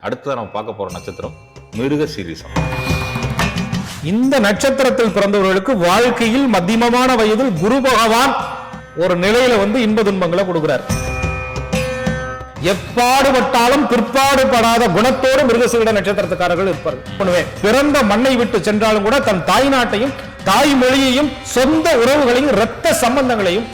அடுத்து நம்ம பார்க்க போற நட்சத்திரம் மிருகசீரிஷம். இந்த நட்சத்திரத்தில் பிறந்தவர்களுக்கு வாழ்க்கையில் மத்தியமமான வயதில் குரு பகவான் ஒரு நிலையில இன்ப துன்பங்களை கொடுக்கிறார். எப்பாடுபட்டாலும் பிற்பாடுபடாத குணத்தோடு மிருகசீரிட நட்சத்திரத்துக்காரர்கள் இருப்பார்கள். பிறந்த மண்ணை விட்டு சென்றாலும் கூட தன் தாய் நாட்டையும் தாய் மொழியையும் சொந்த உறவுகளையும் இரத்த சம்பந்தங்களையும்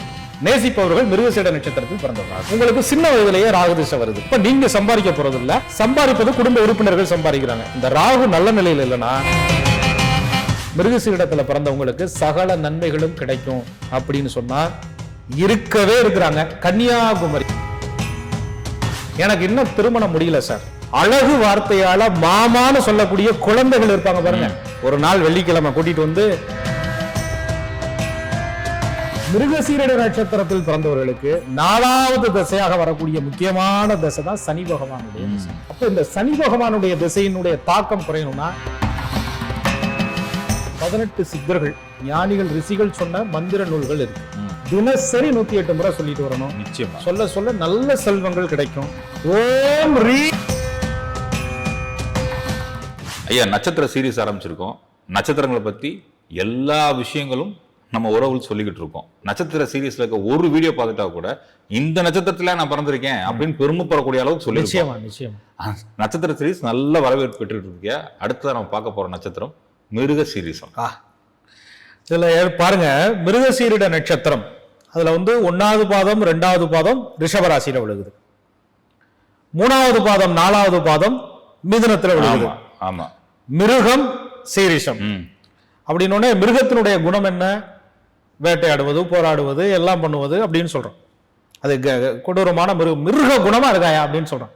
நேசிப்பவர்கள் மிருகசீரிட நட்சத்திரத்தில் பிறந்தவர்கள். உங்களுக்கு சின்ன வயதிலேயே ராகு திசை வருது. இப்ப நீங்க சம்பாதிக்க போறது இல்ல, சம்பாதிப்பது குடும்ப உறுப்பினர்கள் சம்பாதிக்கிறாங்க. இந்த ராகு நல்ல நிலையில் இல்லைன்னா மிருகசீரிடத்துல பிறந்தவங்களுக்கு சகல நன்மைகளும் கிடைக்கும் அப்படின்னு சொன்னா இருக்கவே இருக்கிறாங்க. கன்னியாகுமரி, எனக்கு இன்னும் திருமணம் முடியல சார், அழகு வார்த்தையால மாமான்னு சொல்லக்கூடிய குழந்தைகள் இருப்பாங்க பாருங்க. ஒரு நாள் வெள்ளிக்கிழமை கூட்டிட்டு வந்து மிருகசீரிட நட்சத்திரத்தில் பிறந்தவர்களுக்கு 4வது திசையாக வரக்கூடிய முக்கியமான திசை தான் சனி பகவானுடைய திசை. அப்ப இந்த சனி பகவானுடைய திசையினுடைய தாக்கம் குறையணும்னா 18 சித்தர்கள் ஞானிகள் ரிஷிகள் சொன்ன மந்திர நூல்கள் இருக்கு. தினசரி 108 முறை சொல்லிட்டு வரணும். நிச்சயமா சொல்ல சொல்ல நல்ல செல்வங்கள் கிடைக்கும். ஓம் ரீ. ஐயா, நட்சத்திர சீரிஸ் ஆரம்பிச்சிருக்கோம். நட்சத்திரங்களை பத்தி எல்லா விஷயங்களும் நம்ம உறவுகள் சொல்லிக்கிட்டு இருக்கோம். நட்சத்திர சீரிஸ்ல இருக்க ஒரு வீடியோ பார்த்துட்டா கூட இந்த நட்சத்திரத்துல நான் பிறந்திருக்கேன் அப்படின்னு பெருமைப்படக்கூடிய அளவுக்கு சொல்லி நட்சத்திர சீரிஸ் நல்ல வரவேற்பு பெற்றுட்டு இருக்கியா. அடுத்ததான் நம்ம பார்க்க போற நட்சத்திரம் மிருகசீரிஷம். இதுல பாருங்க, மிருகசீரிட நட்சத்திரம் அதுல 1வது பாதம் 2வது பாதம் ரிஷபராசியில விழுகுது, 3வது பாதம் 4வது பாதம் மிதுனத்துல விழுகுது. ஆமா, மிருகம் சீரிஷம் அப்படின்னு மிருகத்தினுடைய குணம் என்ன? வேட்டையாடுவது, போராடுவது, எல்லாம் பண்ணுவது அப்படின்னு சொல்றோம். அது கொடூரமான மிருக குணமா இருக்காயா அப்படின்னு சொல்றோம்.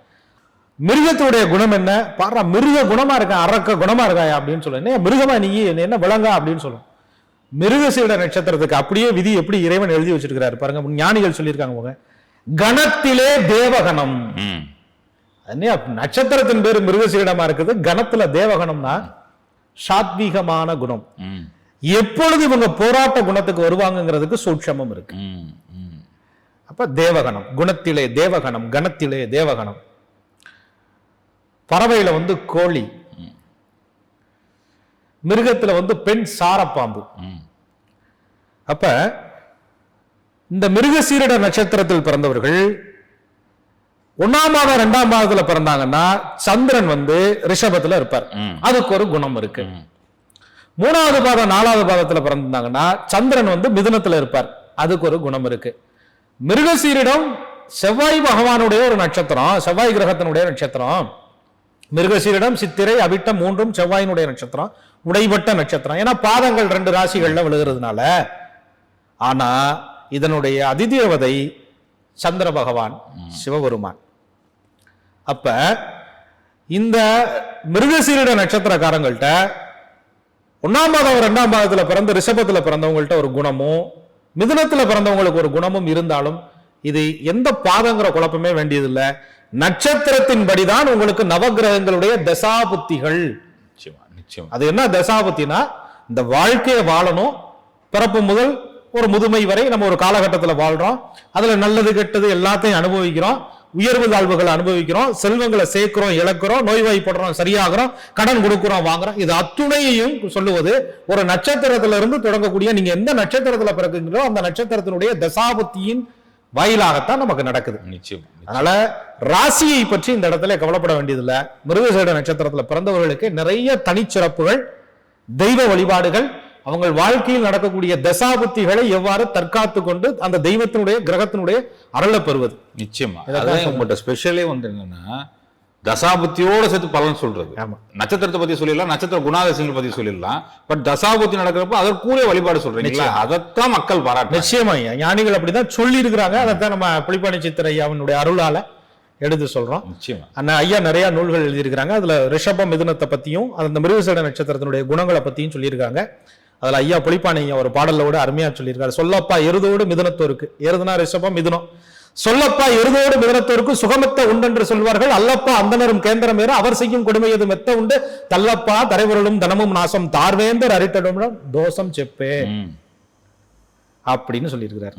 மிருகத்துடைய குணம் என்ன? பாரு, மிருக குணமா இருக்கா, அரக்க குணமா இருக்காயா அப்படின்னு சொல்ல, மிருகமா நீ என்ன விலங்கா அப்படின்னு சொல்லும். மிருகசீரிட நட்சத்திரத்துக்கு அப்படியே விதி எப்படி இறைவன் எழுதி வச்சிருக்கிறாரு பாருங்க. ஞானிகள் சொல்லியிருக்காங்க, கணத்திலே தேவகணம். நட்சத்திரத்தின் பேரு மிருகசீரிடமா இருக்குது, கணத்துல தேவகணம்னா சாத்வீகமான குணம். எப்பொழுது இவங்க போராட்ட குணத்துக்கு வருவாங்கிறதுக்கு சூட்சமம் இருக்கு. அப்ப தேவகணம், குணத்திலே தேவகணம், கணத்திலே தேவகணம். பறவையில கோழி, மிருகத்துல பெண் சாரப்பாம்பு. அப்ப இந்த மிருகசீரிட நட்சத்திரத்தில் பிறந்தவர்கள் 1ஆம் பாதம் 2ஆம் பாதத்துல பிறந்தாங்கன்னா சந்திரன் ரிஷபத்துல இருப்பார், அதுக்கு ஒரு குணம் இருக்கு. 3வது பாதம் 4வது பாதத்துல பிறந்தாங்கன்னா சந்திரன் மிதுனத்துல இருப்பார், அதுக்கு ஒரு குணம் இருக்கு. மிருகசீரிடம் செவ்வாய் பகவானுடைய ஒரு நட்சத்திரம், செவ்வாய் கிரகத்தினுடைய நட்சத்திரம். மிருகசீரிடம் சித்திரை அவிட்டம் 3ம் செவ்வாயினுடைய நட்சத்திரம், உடைபட்ட நட்சத்திரம். ஏன்னா பாதங்கள் 2 ராசிகள்ல விழுகிறதுனால. ஆனா இதனுடைய அதிதேவதை சந்திர பகவான், சிவபெருமான். அப்ப இந்த மிருகசீரிட நட்சத்திரக்காரங்கள்ட்ட 1ஆம் பாதம் 2ஆம் பாதத்துல பிறந்த ரிஷபத்துல பிறந்தவங்கள்ட்ட ஒரு குணமும் மிதுனத்துல பிறந்தவங்களுக்கு ஒரு குணமும் இருந்தாலும் இது எந்த பாதங்கிற குழப்பமே வேண்டியதில்லை. நட்சத்திரத்தின்படிதான் உங்களுக்கு நவகிரகங்களுடைய தசாபுத்திகள். அது என்ன தசாபுத்தினா, இந்த வாழ்க்கையை வாழணும், பிறப்பு முதல் ஒரு முதுமை வரை நம்ம ஒரு காலகட்டத்துல வாழ்றோம். அதுல நல்லது கெட்டது எல்லாத்தையும் அனுபவிக்கிறோம், உயர்வு தாழ்வுகளை அனுபவிக்கிறோம், செல்வங்களை சேர்க்கிறோம், இழக்கிறோம், நோய்வாய்ப்படுறோம், சரியாகிறோம், கடன் கொடுக்கிறோம், வாங்குறோம். இது அத்துணையையும் சொல்லுவது ஒரு நட்சத்திரத்துல இருந்து தொடங்கக்கூடிய, நீங்க எந்த நட்சத்திரத்துல பிறக்குங்களோ அந்த நட்சத்திரத்தினுடைய தசாபுத்தியின் வாயிலாகத்தான் நமக்கு நடக்குது. நிச்சயம். அதனால ராசியை பற்றி இந்த இடத்துல கவலைப்பட வேண்டியதில்லை. மிருகசீரிட நட்சத்திரத்துல பிறந்தவர்களுக்கு நிறைய தனிச்சிறப்புகள், தெய்வ வழிபாடுகள், அவங்க வாழ்க்கையில் நடக்கக்கூடிய தசாபுத்திகளை எவ்வாறு தற்காத்து கொண்டு அந்த தெய்வத்தினுடைய கிரகத்தினுடைய அருளை பெறுவது. நிச்சயமா. உங்கள்கிட்ட ஸ்பெஷலே என்னன்னா தசாபுத்தியோட சேர்த்து பலன் சொல்றது. நட்சத்திரத்தை பத்தி சொல்லிடலாம், நட்சத்திர குணாதிசயங்கள் பத்தி சொல்லிடலாம், பட் தசாபுத்தி நடக்கிறப்ப அதற்குரிய வழிபாடு சொல்றீங்களா, அதைத்தான் மக்கள் பாராட்டு. நிச்சயமா ஞானிகள் அப்படிதான் சொல்லி இருக்கிறாங்க. அதைத்தான் நம்ம புலிப்பாணி சித்திர ஐயாவினுடைய அருளால எடுத்து சொல்றோம். நிச்சயமா ஐயா நிறைய நூல்கள் எழுதியிருக்கிறாங்க. அதுல ரிஷபம் மிதுனத்தை பத்தியும் அந்த மிருகசீரிட நட்சத்திரத்தினுடைய குணங்களை பத்தியும் சொல்லியிருக்காங்க. அதுல ஐயா புலிப்பாணி ஒரு பாடலோட அருமையா சொல்லியிருக்காரு. சொல்லப்பா எருதோடு மிதுனத்தோருக்கு, எருதுனா ரிஷபம், மிதுனம். சொல்லப்பா எருதோடு மிதுனத்தோருக்கு சுகமெத்த உண்டென்று சொல்வார்கள், அல்லப்பா அந்தனரும் கேந்திரம் வேறு அவர் செய்யும் கொடுமையது மெத்த உண்டு, தல்லப்பா தரைவருளும் தனமும் நாசம் தார்வேந்தர் அரிட்டடும் தோஷம் செப்பே அப்படின்னு சொல்லியிருக்கிறார்.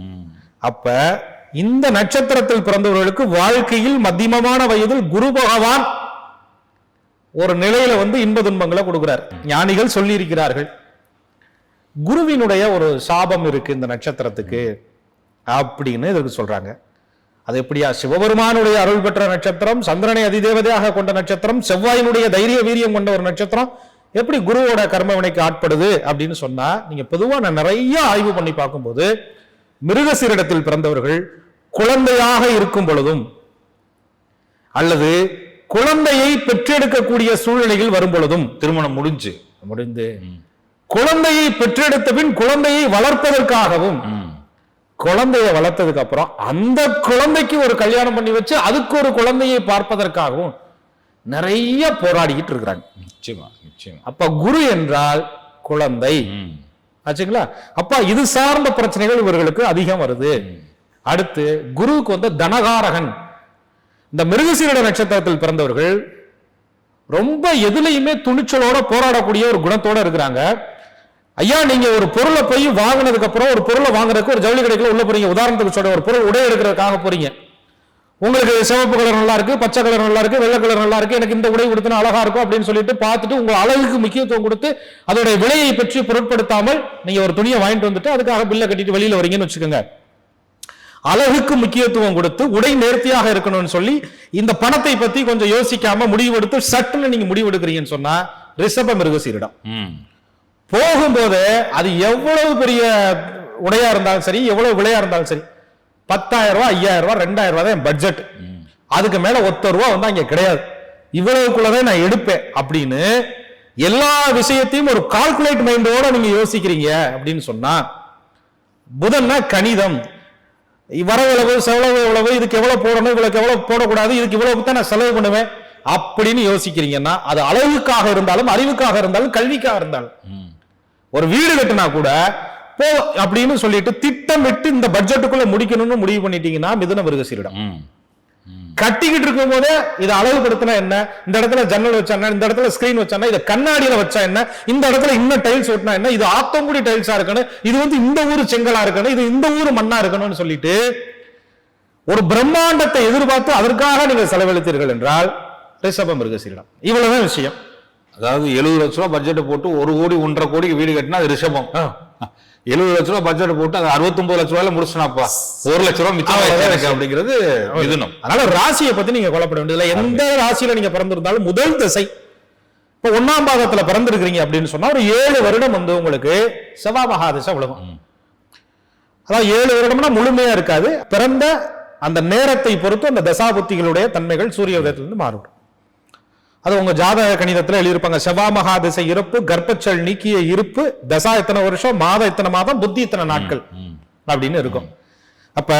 அப்ப இந்த நட்சத்திரத்தில் பிறந்தவர்களுக்கு வாழ்க்கையில் மத்தியமமான வயதில் குரு பகவான் ஒரு நிலையில வந்து இன்ப துன்பங்களை கொடுக்கிறார். ஞானிகள் சொல்லி இருக்கிறார்கள். குருவினுடைய ஒரு சாபம் இருக்கு இந்த நட்சத்திரத்துக்கு அப்படின்னு இதற்கு சொல்றாங்க. அது எப்படியா? சிவபெருமானுடைய அருள் பெற்ற நட்சத்திரம், சந்திரனை அதிதேவதையாக கொண்ட நட்சத்திரம், செவ்வாயினுடைய தைரிய வீரியம் கொண்ட ஒரு நட்சத்திரம், எப்படி குருவோட கர்மவினைக்கு ஆட்படுது அப்படின்னு சொன்னா, நீங்க பொதுவா நான் நிறைய ஆய்வு பண்ணி பார்க்கும்போது மிருகசீரிடத்தில் பிறந்தவர்கள் குழந்தையாக இருக்கும் பொழுதும் அல்லது குழந்தையை பெற்றெடுக்கக்கூடிய சூழ்நிலைகள் வரும் பொழுதும், திருமணம் முடிஞ்சு குழந்தையை பெற்றெடுத்த பின் குழந்தையை வளர்ப்பதற்காகவும், குழந்தையை வளர்த்ததுக்கு அப்புறம் அந்த குழந்தைக்கு ஒரு கல்யாணம் பண்ணி வச்சு அதுக்கு ஒரு குழந்தையை பார்ப்பதற்காகவும் நிறைய போராடிக்கிட்டு இருக்கிறாங்க. அப்ப குரு என்றால் குழந்தை ஆச்சுங்களா? அப்ப இது சார்ந்த பிரச்சனைகள் இவர்களுக்கு அதிகம் வருது. அடுத்து குருவுக்கு வந்து தனகாரகன். இந்த மிருகசீரிட நட்சத்திரத்தில் பிறந்தவர்கள் ரொம்ப எதுலையுமே துணிச்சலோட போராடக்கூடிய ஒரு குணத்தோட இருக்கிறாங்க. ஐயா, நீங்க ஒரு பொருளை போய் வாங்கினதுக்கு அப்புறம், ஒரு பொருளை வாங்குறதுக்கு ஒரு ஜவுளி கடைக்குள்ள உள்ள போறீங்க, உதாரணத்துக்கு சொல்ற ஒரு பொருள் உடை எடுக்கிறதுக்காக போறீங்க. உங்களுக்கு சிவப்பு கலர் நல்லா இருக்கு, பச்சை கலர் நல்லா இருக்கு, வெள்ளை கலர் நல்லா இருக்கு, எனக்கு இந்த உடை கொடுத்தா அழகா இருக்கும் அப்படின்னு சொல்லிட்டு பார்த்துட்டு உங்க அழகுக்கு முக்கியத்துவம் கொடுத்து அதோட விலையை பற்றி பொருட்படுத்தாமல் நீங்க ஒரு துணியை வாங்கிட்டு வந்துட்டு அதுக்காக பில்லை கட்டிட்டு வெளியில வரீங்கன்னு வச்சுக்கோங்க. அழகுக்கு முக்கியத்துவம் கொடுத்து உடை நேர்த்தியாக இருக்கணும்னு சொல்லி இந்த பணத்தை பத்தி கொஞ்சம் யோசிக்காம முடிவெடுத்து சட்டுன்னு நீங்க முடிவெடுக்கிறீங்கன்னு சொன்னா ரிஷப மிருகசீரிடம். போகும்போது அது எவ்வளவு பெரிய உடையா இருந்தாலும் சரி, எவ்வளவு விலையா இருந்தாலும் சரி, 10,000 ரூபாய், 5,000 ரூபாய், 2,000 ரூபாய் தான் என் பட்ஜெட், அதுக்கு மேல ₹1 வந்து அங்க கிடையாது, இவ்வளவுக்குள்ளதான் நான் எடுப்பேன் அப்படின்னு எல்லா விஷயத்தையும் ஒரு கால்குலேட் மைண்டோட நீங்க யோசிக்கிறீங்க அப்படின்னு சொன்னா, புதன்னா கணிதம், வரவு செலவு எவ்வளவு, இதுக்கு எவ்வளவு போடணும், இவ்வளவு எவ்வளவு போடக்கூடாது, இதுக்கு இவ்வளவு தான் நான் செலவு பண்ணுவேன் அப்படின்னு யோசிக்கிறீங்கன்னா, அது அளவுக்காக இருந்தாலும், அறிவுக்காக இருந்தாலும், கல்விக்காக இருந்தாலும், ஒரு வீடு கட்டினா கூட போ அப்படின்னு சொல்லிட்டு திட்டமிட்டு இந்த பட்ஜெட்டுக்குள்ள முடிக்கணும்னு முடிவு பண்ணிட்டீங்கன்னா மிதுன மிருகசீரிடம். கட்டிக்கிட்டு இருக்கும் போதே இதை அளவுபடுத்தினா என்ன, இந்த இடத்துல ஜன்னல் வச்சா என்ன, இந்த இடத்துல ஸ்கிரீன் வச்சா என்ன, இதை கண்ணாடியில வச்சா என்ன, இந்த இடத்துல இன்னும் டைல்ஸ் ஒட்டினா என்ன, இது ஆத்தங்குடி டைல்ஸா இருக்கணும், இது வந்து இந்த ஊரு செங்கலா இருக்கணும், இது இந்த ஊரு மண்ணா இருக்கணும்னு சொல்லிட்டு ஒரு பிரம்மாண்டத்தை எதிர்பார்த்து அதற்காக நீங்க செலவழித்தீர்கள் என்றால் ரிஷப மிருகசீரிடம். இவ்வளவுதான் விஷயம். அதாவது 70 லட்ச ரூபாய் பட்ஜெட் போட்டு 1 கோடி 1.5 கோடிக்கு வீடு கட்டினா அது ரிஷபம். 70 லட்ச ரூபாய் பட்ஜெட் போட்டு அது 69 லட்ச ரூபாயில முடிச்சுனாப்பா, 1 லட்ச ரூபாய் மிச்சம் அப்படிங்கிறது மிதுனம். அதனால ராசியை பத்தி நீங்க கொல்லப்பட வேண்டியதில்லை. எந்த ராசியில நீங்க பிறந்திருந்தாலும் முதல் திசை, இப்ப 1ஆம் பாகத்துல பிறந்திருக்கிறீங்க அப்படின்னு சொன்னா ஒரு 7 வருடம் வந்து உங்களுக்கு செவ்வாய் மகாதிசை உலகம். அதாவது 7 வருடம்னா முழுமையா இருக்காது, பிறந்த அந்த நேரத்தை பொறுத்து அந்த தசாபுத்திகளுடைய தன்மைகள் சூரிய உதயத்திலிருந்து மாறுபடும். அது உங்க ஜாதக கணிதத்துல எழுதியிருப்பாங்க, செவ்வாய் மகாதிசை இருப்பு, கர்ப்பச்சல் நீக்கிய இருப்பு, தசா எத்தனை வருஷம், மாதம் எத்தனை மாதம், புத்தி எத்தனை நாட்கள் அப்படின்னு இருக்கும். அப்ப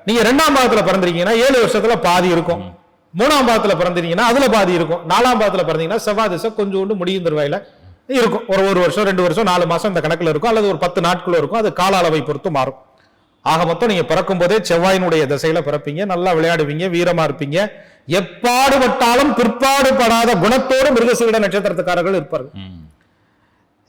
நீங்க 2ஆம் பாகத்துல பிறந்திருக்கீங்கன்னா 7 வருஷத்துல பாதி இருக்கும், 3ஆம் பாகத்துல பிறந்தீங்கன்னா அதுல பாதி இருக்கும், 4ஆம் பாகத்துல பிறந்தீங்கன்னா செவ்வாய் திசை கொஞ்சோண்டு முடியும் தருவாயில இருக்கும், ஒரு வருஷம் 2 வருஷம் 4 மாசம் இந்த கணக்குல இருக்கும், அல்லது ஒரு 10 நாட்கள் இருக்கும், அது கால அளவை பொறுத்து மாறும். ஆக மொத்தம் நீங்க பிறக்கும் போதே செவ்வாயினுடைய திசையில பிறப்பீங்க, நல்லா விளையாடுவீங்க, வீரமா இருப்பீங்க, எப்பாடுபட்டாலும் பிற்பாடுபடாத குணத்தோடு மிருகசீரிட நட்சத்திரத்துக்காரர்கள் இருப்பார்கள்.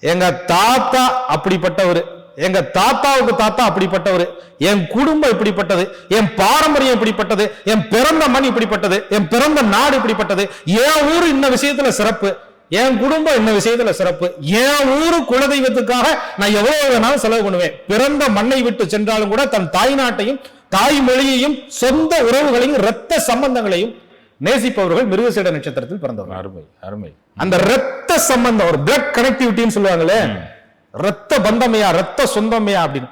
எங்க தாத்தா அப்படிப்பட்டவர், எங்க தாத்தாவுக்கு தாத்தா அப்படிப்பட்டவர், என் குடும்பம் இப்படிப்பட்டது, என் பாரம்பரியம் இப்படிப்பட்டது, என் பிறந்த மண் இப்படிப்பட்டது, என் பிறந்த நாடு இப்படிப்பட்டது, என் ஊர் இந்த விஷயத்துல சிறப்பு, என் குடும்பம் என்ன விஷயத்துல சிறப்பு, என் ஊரு குலதெய்வத்துக்காக நான் எவ்வளவு வேணாலும் செலவு பண்ணுவேன், பிறந்த மண்ணை விட்டு சென்றாலும் கூட தன் தாய் நாட்டையும் தாய் மொழியையும் சொந்த உறவுகளையும் இரத்த சம்பந்தங்களையும் நேசிப்பவர்கள் மிருகசீரிட நட்சத்திரத்தில் பிறந்தவர்கள். அருமை அருமை. அந்த இரத்த சம்பந்தம், ஒரு பிளட் கனெக்டிவிட்டின்னு சொல்லுவாங்களே, ரத்த பந்தமையா, ரத்த சொந்தமையா அப்படின்னு.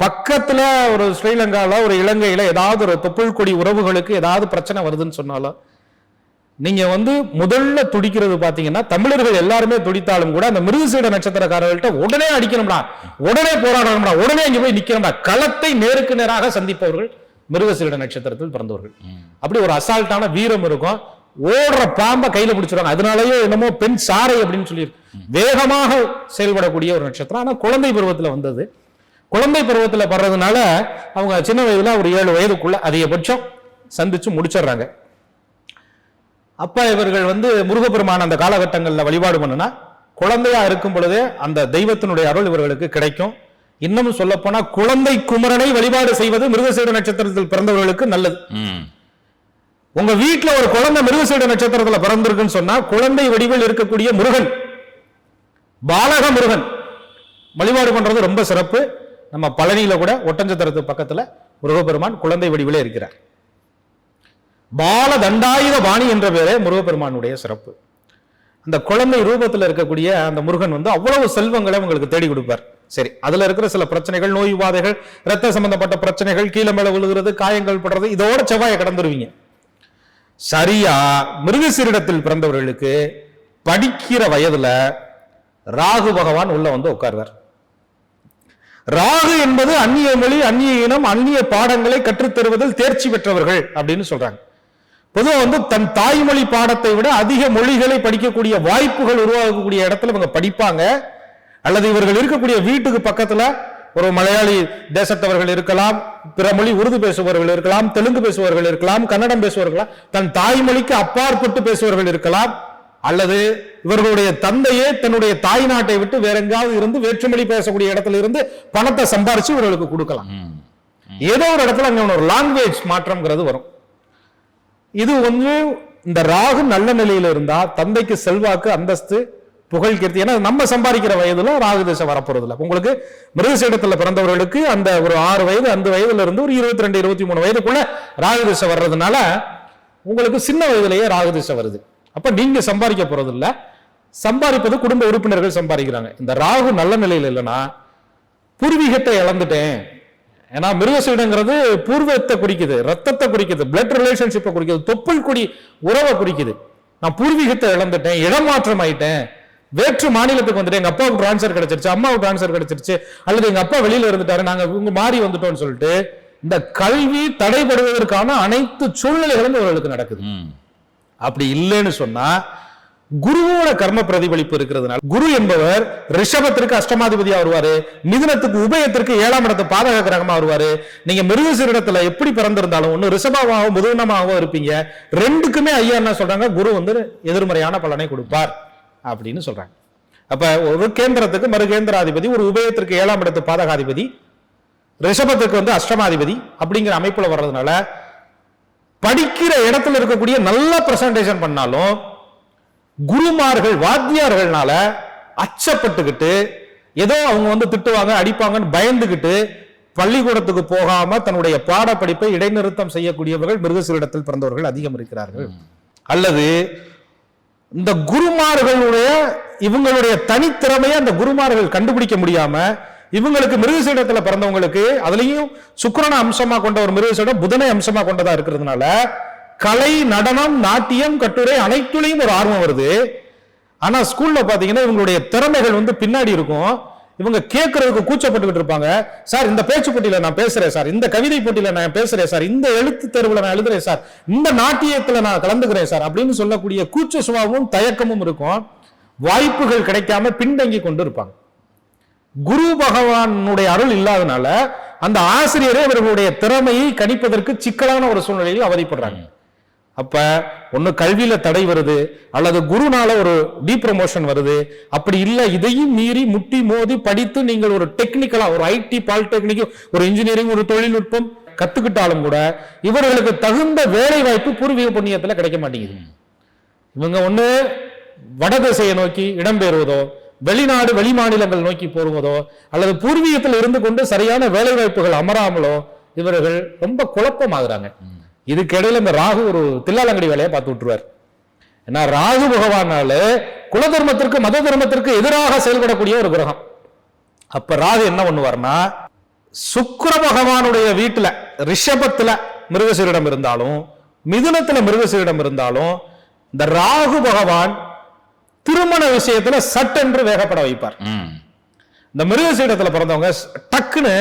பக்கத்துல ஒரு ஸ்ரீலங்கால ஒரு இலங்கையில ஏதாவது ஒரு தொப்புள் கொடி உறவுகளுக்கு ஏதாவது பிரச்சனை வருதுன்னு சொன்னாலும் நீங்க வந்து முதல்ல துடிக்கிறது பாத்தீங்கன்னா, தமிழர்கள் எல்லாருமே துடித்தாலும் கூட அந்த மிருகசீரிட நட்சத்திரக்காரர்கள்ட்ட உடனே அடிக்கணும்டா, உடனே போராடணும்டா, உடனே இங்க போய் நிக்கணும்டா, களத்தை நேருக்கு நேராக சந்திப்பவர்கள் மிருகசீரிட நட்சத்திரத்தில் பிறந்தவர்கள். அப்படி ஒரு அசால்ட்டான வீரம் இருக்கும், ஓடுற பாம்பை கையில பிடிச்சிருவாங்க. அதனாலயே என்னமோ பெண் சாரை அப்படின்னு சொல்லி வேகமாக செயல்படக்கூடிய ஒரு நட்சத்திரம். ஆனா குழந்தை பருவத்துல வந்தது, குழந்தை பருவத்துல படுறதுனால அவங்க சின்ன வயதுல ஒரு 7 வயதுக்குள்ள அதிகபட்சம் சந்திச்சு முடிச்சிடுறாங்க. அப்ப இவர்கள் வந்து முருகப்பெருமான அந்த காலகட்டங்களில் வழிபாடு பண்ணுனா குழந்தையா இருக்கும் பொழுதே அந்த தெய்வத்தினுடைய அருள் இவர்களுக்கு கிடைக்கும். இன்னும் சொல்ல போனா குழந்தை குமரனை வழிபாடு செய்வது மிருகசீரிட நட்சத்திரத்தில் பிறந்தவர்களுக்கு நல்லது. உங்க வீட்டுல ஒரு குழந்தை மிருகசீரிட நட்சத்திரத்துல பிறந்திருக்குன்னு சொன்னா குழந்தை வடிவில் இருக்கக்கூடிய முருகன், பாலக முருகன் வழிபாடு பண்றது ரொம்ப சிறப்பு. நம்ம பழனியில கூட ஒட்டஞ்சத்திரத்து பக்கத்துல முருகப்பெருமான் குழந்தை வடிவிலே இருக்கிறார். பால தண்டாயுத பாணி என்ற பேரே முருகப்பெருமானுடைய சிறப்பு. அந்த குழந்தை ரூபத்தில் இருக்கக்கூடிய அந்த முருகன் அவ்வளவு செல்வங்களை உங்களுக்கு தேடி கொடுப்பார். சரி, அதுல இருக்கிற சில பிரச்சனைகள், நோய் உபாதைகள், ரத்த சம்பந்தப்பட்ட பிரச்சனைகள், கீழே மேல விழுகிறது, காயங்கள் படுறது, இதோட செவ்வாயை கடந்துருவீங்க. சரியா மிருகசீரிடத்தில் பிறந்தவர்களுக்கு படிக்கிற வயதுல ராகு பகவான் உள்ள உட்கார்வார். ராகு என்பது அந்நிய மொழி, அந்நிய இனம், அந்நிய பாடங்களை கற்றுத்தருவதில் தேர்ச்சி பெற்றவர்கள் அப்படின்னு சொல்றாங்க. பொதுவாக தன் தாய்மொழி பாடத்தை விட அதிக மொழிகளை படிக்கக்கூடிய வாய்ப்புகள் உருவாகக்கூடிய இடத்துல இவங்க படிப்பாங்க. அல்லது இவர்கள் இருக்கக்கூடிய வீட்டுக்கு பக்கத்துல ஒரு மலையாளி தேசத்தவர்கள் இருக்கலாம், பிற மொழி உருது பேசுபவர்கள் இருக்கலாம், தெலுங்கு பேசுபவர்கள் இருக்கலாம், கன்னடம் பேசுபவர்கள், தன் தாய்மொழிக்கு அப்பாற்பட்டு பேசுபவர்கள் இருக்கலாம். அல்லது இவர்களுடைய தந்தையே தன்னுடைய தாய் நாட்டை விட்டு வேற எங்காவது இருந்து வேற்றுமொழி பேசக்கூடிய இடத்துல இருந்து பணத்தை சம்பாரிச்சு இவர்களுக்கு கொடுக்கலாம். ஏதோ ஒரு இடத்துல அங்க ஒரு லாங்குவேஜ் மாற்றம்ங்கிறது வரும். இது இந்த ராகு நல்ல நிலையில இருந்தா தந்தைக்கு செல்வாக்கு, அந்தஸ்து, புகழ், கீர்த்தி. ஏன்னா நம்ம சம்பாதிக்கிற வயதுல ராகு திசை வரப்போறது இல்லை. உங்களுக்கு மிருகசீரிடத்துல பிறந்தவர்களுக்கு அந்த ஒரு 6 வயது 5 வயதுல இருந்து ஒரு 22 23 வயதுக்குள்ள ராகு திசை வர்றதுனால உங்களுக்கு சின்ன வயதுலயே ராகு திசை வருது. அப்ப நீங்க சம்பாதிக்க போறது இல்ல, சம்பாதிப்பது குடும்ப உறுப்பினர்கள் சம்பாதிக்கிறாங்க. இந்த ராகு நல்ல நிலையில இல்லைன்னா பூர்வீகத்தை இழந்துட்டேன். ஏன்னா மிருகசீரிடங்கிறது பூர்வத்தை குறிக்குது, ரத்தத்தை குறிக்குது, பிளட் ரிலேஷன்ஷிப்பை குறிக்குது, தொப்புள் கொடி உறவை குறிக்குது. நான் பூர்வீகத்தை இழந்துட்டேன், இடமாற்றம் ஆயிட்டேன், வேற்று மாநிலத்துக்கு வந்துட்டு எங்க அப்பாவுக்கு டிரான்ஸ்பர் கிடைச்சிருச்சு, அம்மாவுக்கு டிரான்ஸ்பர் கிடைச்சிருச்சு, அல்லது எங்க அப்பா வெளியில இருந்துட்டாரு, நாங்க இவங்க மாறி வந்துட்டோம்னு சொல்லிட்டு இந்த கல்வி தடைபடுவதற்கான அனைத்து சூழ்நிலைகளும் இவர்களுக்கு நடக்குது. அப்படி இல்லைன்னு சொன்னா குருவோட கர்ம பிரதிபலிப்பு இருக்கிறதுனால, குரு என்பவர் ரிஷபத்திற்கு அஷ்டமாதிபதியா வருவாரு, மிதுனத்துக்கு உபயத்திற்கு 7ஆம் இடத்து பாதக கிரகமா வருவாரு. நீங்க மிருகசீரிடத்துல எப்படி பிறந்திருந்தாலும் ஒண்ணு ரிஷபமாகவும் மிதுனமாகவும் இருப்பீங்க. ரெண்டுக்குமே ஐயா என்ன சொல்றாங்க, குரு எதிர்மறையான பலனை கொடுப்பார் அப்படின்னு சொல்றாங்க. அப்ப ஒரு கேந்திரத்துக்கு மறுகேந்திராதிபதி, ஒரு உபயத்திற்கு 7ஆம் இடத்து பாதகாதிபதி, ரிஷபத்துக்கு அஷ்டமாதிபதி அப்படிங்கிற அமைப்புல வர்றதுனால படிக்கிற இடத்துல இருக்கக்கூடிய நல்ல பிரசன்டேஷன் பண்ணாலும் குருமார்கள் வாத்தியார்கள்னால அச்சப்பட்டுக்கிட்டு ஏதோ அவங்க திட்டுவாங்க அடிப்பாங்கன்னு பயந்துகிட்டு பள்ளிக்கூடத்துக்கு போகாம தன்னுடைய பாடப்படிப்பை இடைநிறுத்தம் செய்யக்கூடியவர்கள் மிருகசீரிடத்தில் பிறந்தவர்கள் அதிகம் இருக்கிறார்கள். அல்லது இந்த குருமார்களுடைய இவங்களுடைய தனித்திறமையை அந்த குருமார்கள் கண்டுபிடிக்க முடியாம இவங்களுக்கு மிருகசீரிடத்துல பிறந்தவங்களுக்கு, அதுலயும் சுக்கிரனை அம்சமா கொண்ட ஒரு மிருகசீரிடம் புதனை அம்சமா கொண்டதா இருக்கிறதுனால கலை, நடனம், நாட்டியம், கட்டுரை அனைத்துலையும் ஒரு ஆர்வம் வருது. ஆனா ஸ்கூல்ல பாத்தீங்கன்னா இவங்களுடைய திறமைகள் பின்னாடி இருக்கும். இவங்க கேட்கறதுக்கு கூச்சப்பட்டுக்கிட்டு இருப்பாங்க. சார் இந்த பேச்சு போட்டியில நான் பேசுறேன் சார், இந்த கவிதை போட்டியில நான் பேசுறேன் சார், இந்த எழுத்து தேர்வுல நான் எழுதுறேன் சார், இந்த நாட்டியத்துல நான் கலந்துக்கிறேன் சார் அப்படின்னு சொல்லக்கூடிய கூச்ச சுபாவமும் தயக்கமும் இருக்கும். வாய்ப்புகள் கிடைக்காம பின்தங்கி கொண்டு இருப்பாங்க. குரு பகவானுடைய அருள் இல்லாதனால அந்த ஆசிரியரே இவர்களுடைய திறமையை கணிப்பதற்கு சிக்கலான ஒரு சூழ்நிலையில் அவதிப்படுறாங்க. அப்ப ஒண்ணு கல்வியில தடை வருது, அல்லது குருனால ஒரு டீப்ரமோஷன் வருது. அப்படி இல்லை, இதையும் மீறி முட்டி மோதி படித்து நீங்கள் ஒரு டெக்னிக்கலா ஒரு ஐடி, பாலிடெக்னிக், ஒரு இன்ஜினியரிங், ஒரு தொழில்நுட்பம் கத்துக்கிட்டாலும் கூட இவர்களுக்கு தகுந்த வேலை வாய்ப்பு பூர்வீக புண்ணியத்துல கிடைக்க மாட்டேங்குது. இவங்க ஒண்ணு வடதிசையை நோக்கி இடம்பெறுவதோ, வெளிநாடு வெளி மாநிலங்கள் நோக்கி போடுவதோ, அல்லது பூர்வீகத்தில் இருந்து கொண்டு சரியான வேலை வாய்ப்புகள் அமராமலோ இவர்கள் ரொம்ப குழப்பமாகறாங்க. இதுக்கு இடையில இந்த ராகு ஒரு தில்லாலங்கடி வேலையை பார்த்து விட்டுருவார். ஏன்னா ராகு பகவானால குல தர்மத்திற்கு மத தர்மத்திற்கு எதிராக செயல்படக்கூடிய ஒரு கிரகம். அப்ப ராகு என்ன பண்ணுவார்னா, சுக்கிர பகவானுடைய வீட்டுல ரிஷபத்துல மிருகசீரிடம் இருந்தாலும் மிதுனத்துல மிருகசீரிடம் இருந்தாலும் இந்த ராகு பகவான் திருமண விஷயத்துல சட்டென்று வேகப்பட வைப்பார். இந்த மிருகசீரிடத்துல பிறந்தவங்க டக்குன்னு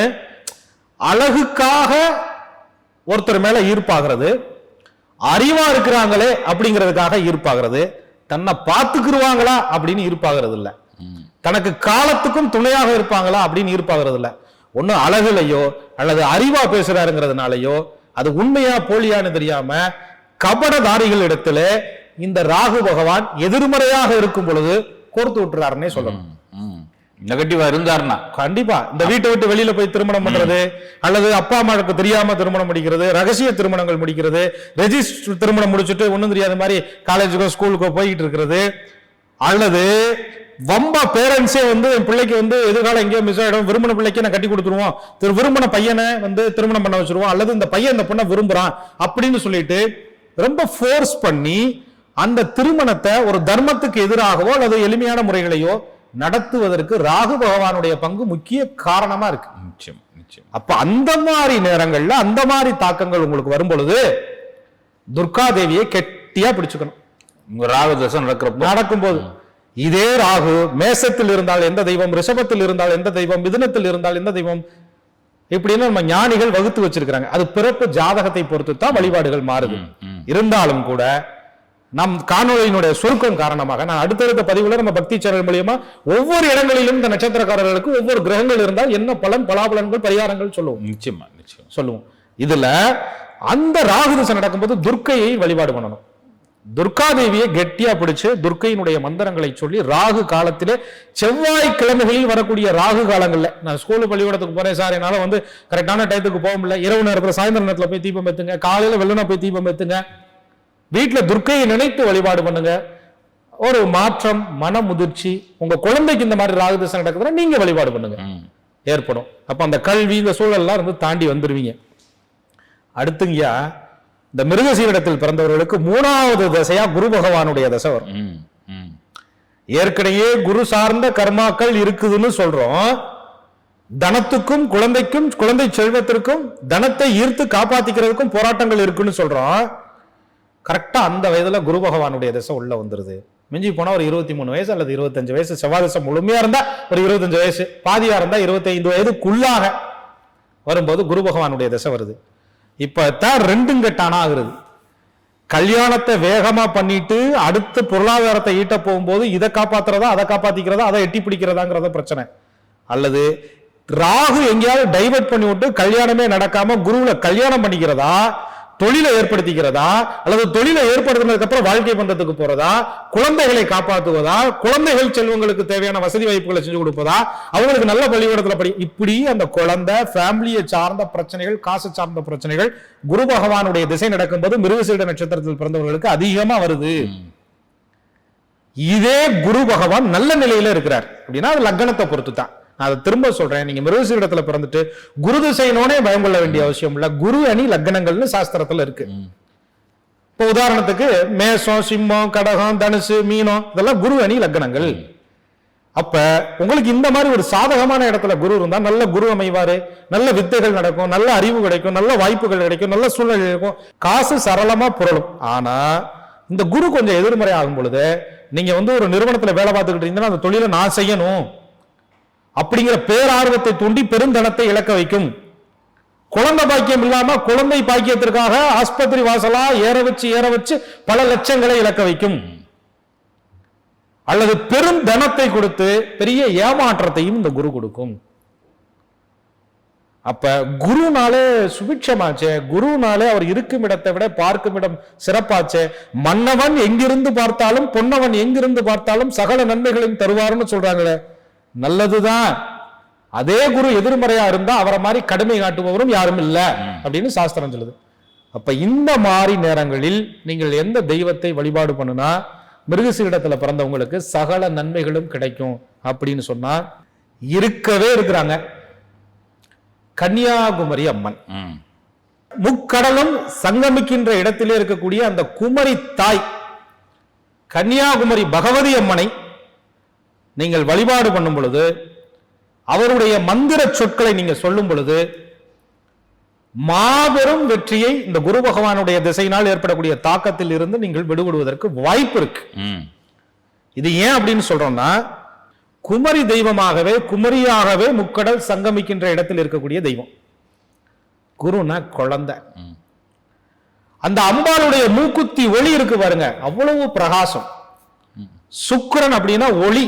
அழகுக்காக ஒருத்தர் மேல ஈர்ப்பாகிறது, அறிவா இருக்கிறாங்களே அப்படிங்கிறதுக்காக ஈர்ப்பாகிறது, தன்னை பார்த்துக்கிருவாங்களா அப்படின்னு ஈர்ப்பாகிறது இல்ல, தனக்கு காலத்துக்கும் துணையாக இருப்பாங்களா அப்படின்னு ஈர்ப்பாகிறது இல்ல. ஒண்ணு அழகுலையோ அல்லது அறிவா பேசுறாருங்கிறதுனாலயோ, அது உண்மையா போலியான்னு தெரியாம கபடதாரிகள் இடத்துல இந்த ராகு பகவான் எதிர்மறையாக இருக்கும் பொழுது கோர்த்து விட்டுறாருன்னே சொல்லணும். நெகட்டிவா இருந்தாருன்னா கண்டிப்பா இந்த வீட்டை விட்டு வெளியில போய் திருமணம் பண்றது, அல்லது அப்பா அம்மாவுக்கு தெரியாம திருமணம் முடிக்கிறது, ரகசிய திருமணங்கள் முடிக்கிறது, ரெஜிஸ்டர் திருமணம் முடிச்சுட்டு ஒண்ணும் தெரியாத மாதிரி காலேஜுக்கோ ஸ்கூலுக்கோ போய்கிட்டு இருக்கிறது, அல்லது வம்பா பேரண்ட்ஸே என் பிள்ளைக்கு எதிர்காலம் எங்கேயோ மிஸ் ஆயிடும், விரும்பின பிள்ளைக்கு நான் கட்டி கொடுத்துருவோம், விரும்பின பையனை திருமணம் பண்ண வச்சிருவோம், அல்லது இந்த பையன் இந்த பொண்ணை விரும்புறான் அப்படின்னு சொல்லிட்டு ரொம்ப ஃபோர்ஸ் பண்ணி அந்த திருமணத்தை ஒரு தர்மத்துக்கு எதிராகவோ அல்லது எளிமையான முறைகளையோ நடத்துவதற்கு ராகு பகவானுடைய பங்கு முக்கிய காரணமா இருக்கு. நிச்சயம் நிச்சயம். அப்ப அந்த மாதிரி நேரங்கள்ல அந்த மாதிரி தாக்கங்கள் உங்களுக்கு வரும் பொழுது துர்கா தேவியை கெட்டியா பிடிச்சுக்கணும். ராகு தசை நடக்கும்போது இதே ராகு மேசத்தில் இருந்தால் எந்த தெய்வம், ரிஷபத்தில் இருந்தால் எந்த தெய்வம், மிதுனத்தில் இருந்தால் எந்த தெய்வம், இப்படின்னு நம்ம ஞானிகள் வகுத்து வச்சிருக்கிறாங்க. அது பிறப்பு ஜாதகத்தை பொறுத்து தான் வழிபாடுகள் மாறுது. இருந்தாலும் கூட நம் காணொலியினுடைய சுருக்கம் காரணமாக நான் அடுத்தடுத்த பதிவுல நம்ம பக்தி சேனல் மூலியமா ஒவ்வொரு இடங்களிலும் இந்த நட்சத்திரக்காரர்களுக்கு ஒவ்வொரு கிரகங்கள் இருந்தால் என்ன பலன், பலாபலன்கள், பரிகாரங்கள் சொல்லுவோம். நிச்சயமா நிச்சயம் சொல்லுவோம். இதுல அந்த ராகு திசை நடக்கும்போது துர்க்கையை வழிபாடு பண்ணணும். துர்கா தேவியை கெட்டியா பிடிச்சு துர்க்கையினுடைய மந்திரங்களை சொல்லி ராகு காலத்திலே செவ்வாய்க்கிழமைகளில் வரக்கூடிய ராகு காலங்கள்ல, நான் ஸ்கூலு பள்ளிக்கூடத்துக்கு போறேன் சார், என்னால கரெக்டான டயத்துக்கு போக முடியல, இரவு நேரத்துல சாயந்தர நேரத்துல போய் தீபம் ஏத்துங்க, காலையில வெள்ளனா போய் தீபம் ஏத்துங்க, வீட்டுல துர்க்கையை நினைத்து வழிபாடு பண்ணுங்க. ஒரு மாற்றம், மன முதிர்ச்சி, உங்க குழந்தைக்கு இந்த மாதிரி ராகு திசை நடக்குதுன்னா நீங்க வழிபாடு பண்ணுங்க, ஏற்படும். அப்ப அந்த கல்வி இந்த சூழல்லாம் தாண்டி வந்துருவீங்க. அடுத்துங்கயா இந்த மிருகசீரிடத்தில் பிறந்தவர்களுக்கு 3வது தசையா குரு பகவானுடைய தசை வரும். ஏற்கனவே குரு சார்ந்த கர்மாக்கள் இருக்குதுன்னு சொல்றோம். தனத்துக்கும் குழந்தைக்கும் குழந்தை செல்வத்திற்கும் தனத்தை ஈர்த்து காப்பாத்திக்கிறதுக்கும் போராட்டங்கள் இருக்குன்னு சொல்றோம். கரெக்டா அந்த வயதுல குரு பகவானுடைய தசை உள்ள வந்துருது. மிஞ்சி போனா ஒரு 23 வயசு அல்லது 25 வயசு, செவ்வாய் தசை முழுமையா இருந்தா ஒரு 25 வயசு, பாதியா இருந்தா 25 வயதுக்குள்ளாக வரும்போது குரு பகவானுடைய தசை வருது. இப்பதான் 2 கட்டானா ஆகுறது. கல்யாணத்தை வேகமா பண்ணிட்டு அடுத்து பொருளாதாரத்தை ஈட்ட போகும்போது இதை காப்பாத்துறதா அதை காப்பாத்திக்கிறதா அதை எட்டி பிடிக்கிறதாங்கிறத பிரச்சனை. அல்லது ராகு எங்கேயாவது டைவர்ட் பண்ணி விட்டு கல்யாணமே நடக்காம குருவுல கல்யாணம் பண்ணிக்கிறதா, தொழிலை ஏற்படுத்திக்கிறதா, அல்லது தொழிலை ஏற்படுத்தினதுக்கு அப்புறம் வாழ்க்கை பண்றதுக்கு போறதா, குழந்தைகளை காப்பாற்றுவதா, குழந்தைகள் செல்வங்களுக்கு தேவையான வசதி வாய்ப்புகளை செஞ்சு கொடுப்பதா, அவங்களுக்கு நல்ல பள்ளிக்கூடத்துல இப்படி அந்த குழந்தை ஃபேமிலியை சார்ந்த பிரச்சனைகள், காசு சார்ந்த பிரச்சனைகள் குரு பகவானுடைய திசை நடக்கும்போது மிருகசீரிட நட்சத்திரத்தில் பிறந்தவர்களுக்கு அதிகமா வருது. இதே குரு பகவான் நல்ல நிலையில இருக்கிறார் அப்படின்னா அது லக்னத்தை பொறுத்து தான். அதை திரும்ப சொல்றேன், நீங்க மிருகசீரிடத்துல பிறந்துட்டு குரு திசையினோனே பயம் கொள்ள வேண்டிய அவசியம் இல்ல. குரு அணி லக்னங்கள்னு சாஸ்திரத்துல இருக்கு. இப்ப உதாரணத்துக்கு மேஷம், சிம்மம், கடகம், தனுசு, மீனம் இதெல்லாம் குரு அணி லக்னங்கள். அப்ப உங்களுக்கு இந்த மாதிரி ஒரு சாதகமான இடத்துல குரு இருந்தா நல்ல குரு அமைவாரு, நல்ல வித்தைகள் நடக்கும், நல்ல அறிவு கிடைக்கும், நல்ல வாய்ப்புகள் கிடைக்கும், நல்ல சூழ்நிலை இருக்கும், காசு சரளமா புரளும். ஆனா இந்த குரு கொஞ்சம் எதிர்மறை ஆகும் பொழுது நீங்க ஒரு நிறுவனத்துல வேலை பார்த்துக்கிட்டு இருந்தீங்கன்னா அந்த தொழிலை நான் செய்யணும் அப்படிங்கிற பேரார்வத்தை தூண்டி பெருந்தனத்தை இழக்க வைக்கும். குழந்தை பாக்கியம் இல்லாம குழந்தை பாக்கியத்திற்காக ஆஸ்பத்திரி வாசலா ஏற வச்சு பல லட்சங்களை இழக்க வைக்கும். அல்லது பெரும் தனத்தை கொடுத்து பெரிய ஏமாற்றத்தையும் இந்த குரு கொடுக்கும். அப்ப குருனாலே சுபிட்சமாச்சே, குருனாலே அவர் இருக்கும் இடத்தை விட பார்க்கும் இடம் சிறப்பாச்சே. மன்னவன் எங்கிருந்து பார்த்தாலும் பொன்னவன் எங்கிருந்து பார்த்தாலும் சகல நன்மைகளையும் தருவாருன்னு சொல்றாங்களே, நல்லதுதான். அதே குரு எதிர்மறையா இருந்தா அவரை மாதிரி கடுமை காட்டுபவரும் யாரும் இல்ல அப்படின்னு சாஸ்திரம் சொல்லுது. அப்ப இந்த மாதிரி நேரங்களில் நீங்கள் எந்த தெய்வத்தை வழிபாடு பண்ணுனா மிருகசீரிடத்துல பிறந்தவங்களுக்கு சகல நன்மைகளும் கிடைக்கும் அப்படின்னு சொன்னா இருக்கவே இருக்கிறாங்க கன்னியாகுமரி அம்மன். முக்கடலும் சங்கமிக்கின்ற இடத்திலே இருக்கக்கூடிய அந்த குமரி தாய் கன்னியாகுமரி பகவதி அம்மனை நீங்கள் வழிபாடு பண்ணும் பொழுது, அவருடைய மந்திர சொற்களை நீங்க சொல்லும் பொழுது மாபெரும் வெற்றியை இந்த குரு பகவானுடைய திசையினால் ஏற்படக்கூடிய தாக்கத்தில் இருந்து நீங்கள் விடுபடுவதற்கு வாய்ப்பு இருக்கு. இது ஏன் அப்படின்னு சொல்றோம்னா, குமரி தெய்வமாகவே குமரியாகவே முக்கடல் சங்கமிக்கின்ற இடத்தில் இருக்கக்கூடிய தெய்வம். குருனா குழந்தை. அந்த அம்பாளுடைய மூக்குத்தி ஒளி இருக்கு பாருங்க, அவ்வளவு பிரகாசம். சுக்கிரன் அப்படின்னா ஒளி,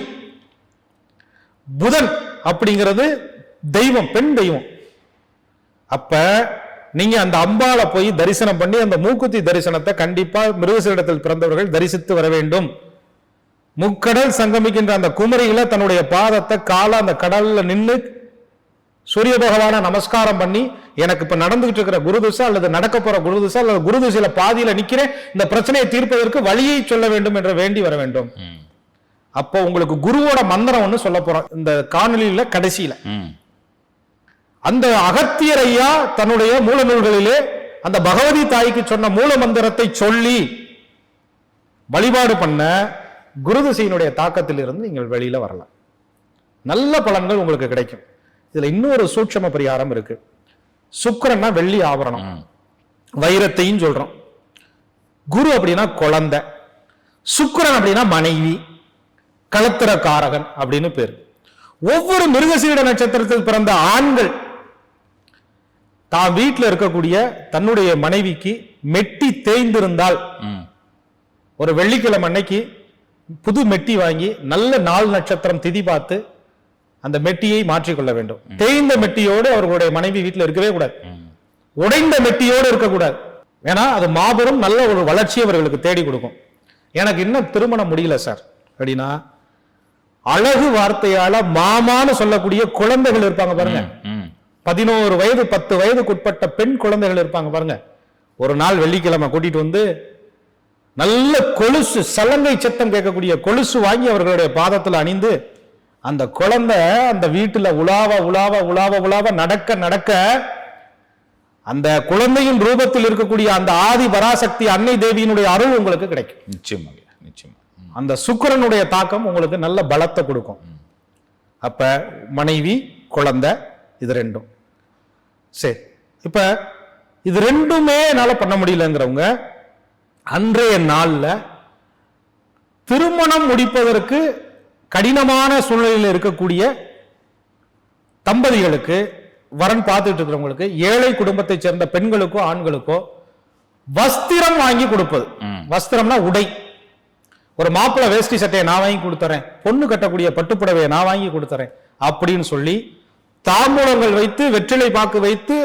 புதன் அப்படிங்கிறது தெய்வம், பெண் தெய்வம். அப்ப நீங்க அந்த அம்பாளை போய் தரிசனம் பண்ணி அந்த மூக்குத்தி தரிசனத்தை கண்டிப்பா மிருகசீரிடத்தில் பிறந்தவர்கள் தரிசித்து வர வேண்டும். முக்கடல் சங்கமிக்கின்ற அந்த குமரியில தன்னுடைய பாதத்தை கால அந்த கடல்ல நின்று சூரிய பகவான நமஸ்காரம் பண்ணி, எனக்கு இப்ப நடந்துகிட்டு இருக்கிற குருதிசை அல்லது நடக்க போற குருதிசை அல்லது குருதிசையில பாதியில நிக்கிறேன், இந்த பிரச்சனையை தீர்ப்பதற்கு வழியை சொல்ல வேண்டும் என்று வேண்டி வர வேண்டும். அப்போ உங்களுக்கு குருவோட மந்திரம் ஒண்ணு சொல்ல போறோம் இந்த காணொலியில கடைசியில. அந்த அகத்தியர் ஐயா தன்னுடைய மூல நூல்களிலே அந்த பகவதி தாய்க்கு சொன்ன மூல மந்திரத்தை சொல்லி வழிபாடு பண்ண குருதிசையினுடைய தாக்கத்தில் இருந்து நீங்கள் வெளியில வரலாம். நல்ல பலன்கள் உங்களுக்கு கிடைக்கும். இதுல இன்னொரு சூட்சம பரிகாரம் இருக்கு. சுக்கிரன்னா வெள்ளி ஆபரணம், வைரத்தையும் சொல்றோம். குரு அப்படின்னா குழந்தை, சுக்கிரன் அப்படின்னா மனைவி, களத்திரக்காரகன் அப்படின்னு பேரு. ஒவ்வொரு மிருகசீரிட நட்சத்திரத்தில் பிறந்த ஆண்கள் தான் வீட்டில் இருக்கக்கூடிய தன்னுடைய மனைவிக்கு மெட்டி தேய்ந்திருந்தால் ஒரு வெள்ளிக்கிழமை அன்னைக்கு புது மெட்டி வாங்கி நல்ல நாள் நட்சத்திரம் திதி பார்த்து அந்த மெட்டியை மாற்றிக்கொள்ள வேண்டும். தேய்ந்த மெட்டியோடு அவர்களுடைய மனைவி வீட்டில் இருக்கவே கூடாது, உடைந்த மெட்டியோடு இருக்கக்கூடாது. ஏன்னா அது மாபெரும் நல்ல ஒரு வளர்ச்சியை அவர்களுக்கு தேடி கொடுக்கும். எனக்கு இன்னும் திருமணம் முடியல சார் அப்படின்னா அழகு வார்த்தையால மாமான்னு சொல்லக்கூடிய குழந்தைகள் இருப்பாங்க பாருங்க, 11 வயது 10 வயதுக்குட்பட்ட பெண் குழந்தைகள் இருப்பாங்க பாருங்க. ஒரு நாள் வெள்ளிக்கிழமை கூட்டிட்டு வந்து நல்ல கொலுசு, சலங்கை சத்தம் கேட்கக்கூடிய கொலுசு வாங்கி அவர்களுடைய பாதத்தில் அணிந்து அந்த குழந்தை அந்த வீட்டுல உலாவ நடக்க நடக்க அந்த குழந்தையின் ரூபத்தில் இருக்கக்கூடிய அந்த ஆதி பராசக்தி அன்னை தேவியினுடைய அருள் உங்களுக்கு கிடைக்கும். நிச்சயமாக நிச்சயமா. அந்த சுக்கிரனுடைய தாக்கம் உங்களுக்கு நல்ல பலத்தை கொடுக்கும். அப்ப மனைவி குழந்தை இது ரெண்டும் சரி. இப்ப இது ரெண்டுமே என்னால பண்ண முடியலங்கிறவங்க அன்றைய நாள்ல திருமணம் முடிப்பதற்கு கடினமான சூழ்நிலையில் இருக்கக்கூடிய தம்பதிகளுக்கு, வரன் பார்த்துட்டு இருக்கிறவங்களுக்கு, ஏழை குடும்பத்தை சேர்ந்த பெண்களுக்கோ ஆண்களுக்கோ வஸ்திரம் வாங்கி கொடுப்பது. வஸ்திரம்னா உடை. ஒரு மாப்பிள்ளை வேஷ்டி சட்டையை நான் வாங்கி கொடுத்துறேன், பொண்ணு கட்டக்கூடிய பட்டுப்புடவையை நான் வாங்கி கொடுத்துறேன் அப்படின்னு சொல்லி தாம்பூலங்கள் வைத்து, வெற்றிலை பாக்கு வைத்து,